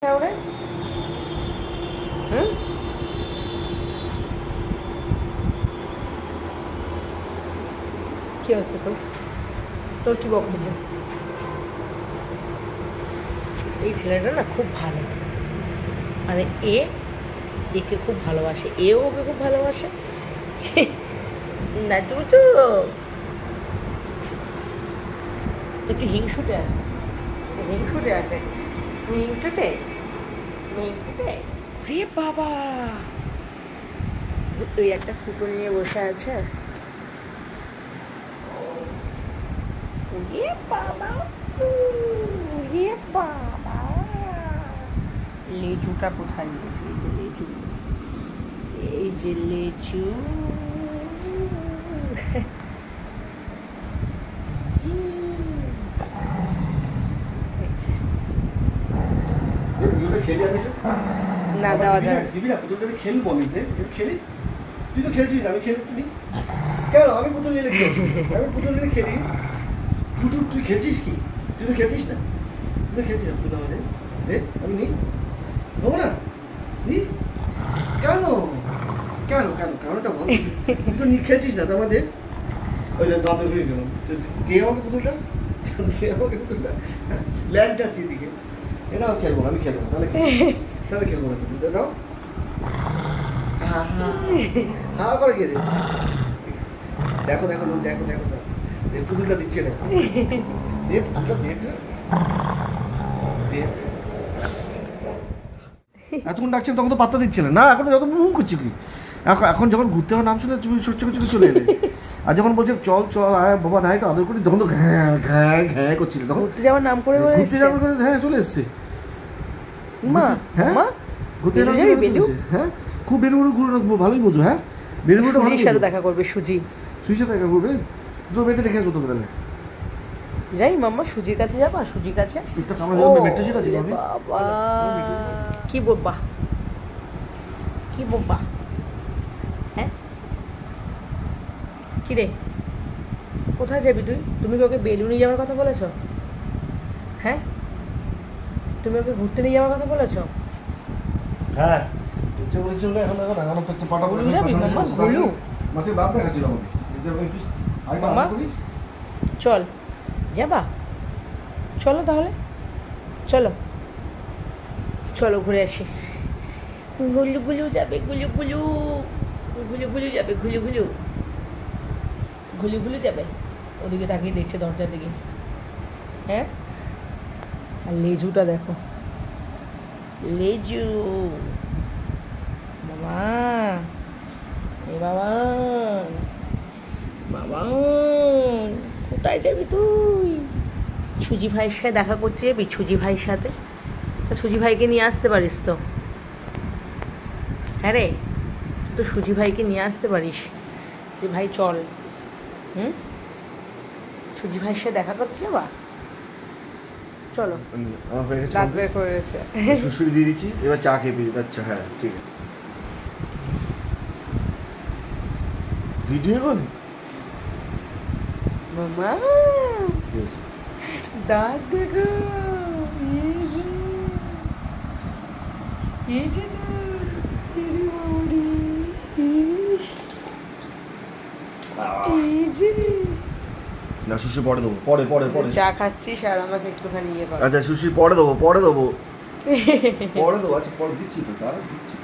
ওরে হুম কি হচ্ছে তোর কি বক্তব্য? এই ছেলেটা না খুব ভালো, মানে একে খুব ভালোবাসে, এও ওকে খুব ভালোবাসে না তুমি তো একটু হিংসুটে আছে, হিংসুটে রে বাবা, ওই একটা কুটো নিয়ে বসে আছে। লেজুটা কোথায় গেছে? এই যে লেজু না দেওয়া যায় দিবি না, পুতুলটা খেলবো আমি, খেলি। তুই তো খেলছিস না, আমি খেলি কেন? আমি পুতুল নিলে খেলি। পুতুল তুই খেলছিস কি? তুই তো খেলছিস না, পুতুল আমাদের দে, আমি নিই, নেবো না, নি কেন? কারণটা বল। তুই তো খেলছিস না তো আমাদের, ওই দাঁতে ঘুরে গেলাম। দে আমাকে পুতুলটা, ল্যাচ যাচ্ছি এদিকে। এটাও খেলবো, আমি খেলবো না, তাহলে খেলবো না। দাও, হা করে কে? দেখো পুতুলটা দিচ্ছে না, এতক্ষণ ডাকছেন তখন তো পাত্তা দিচ্ছে না, এখন যত মুখ করছি কি, এখন যখন ঘুরতে আমার নাম শুনে তুমি চলে এলে, আর যখন বলছে চল আয় বাবা না, এটা আদর করি, তখন তো ঘ্যাঁ করছিলে, তখন ঘুরতে যাওয়ার নাম করে হ্যাঁ চলে এসছে। হ্যাঁ ঘুরতে হ্যাঁ, খুব বেলুড় ভালোই বোঝো। হ্যাঁ বেলুড়টা ভালো, সাথে দেখা করবে, সুজির সাথে দেখা করবে, তোর বেঁধে রেখে আসবো তোকে। তাহলে যাই মাম্মা, সুজির কাছে যাবা? সুজির কাছে বাবা কি বলবা? হ্যাঁ কি রে, কোথায় যাবি তুই? তুমি কি ওকে বেলুনি যাওয়ার কথা বলেছ? হ্যাঁ তুমি ওকে ঘুরতে নিয়ে যাওয়ার কথা বলেছ? হ্যাঁ চল যাবা, চলো তাহলে, চলো ঘুরে আসি। গুলু যাবে, ঘুলু যাবে, ওদিকে তাকিয়ে দেখছে দরজার দিকে। হ্যাঁ আর লেজুটা দেখো, লেজু বাবা, বাবা কোথায় যাবি তুই? সুজি ভাইয়ের সাথে দেখা করতে যাবি? সুজি ভাইয়ের সাথে তো সুজি ভাইকে নিয়ে আসতে পারিস তো। হ্যাঁ রে, তো সুজি ভাইকে নিয়ে আসতে পারিস যে ভাই চল, সুজি ভাইয়ের সাথে দেখা করতে যাবা? চলো, দাঁত বের করে গেছে, সুশুরি দিয়ে দিচ্ছি, এবার চা খেয়ে পিবি। আচ্ছা হ্যাঁ ঠিক আছে, ভিডিও কর মামা, দাঁত দেখো, না সুশি পরে দেবো, পরে চা খাচ্ছিস আর আমাকে একটুখানি ইয়ে কর। আচ্ছা সুশি পরে দেবো আচ্ছা পরে দিচ্ছি তো, দাঁড়া দিচ্ছি।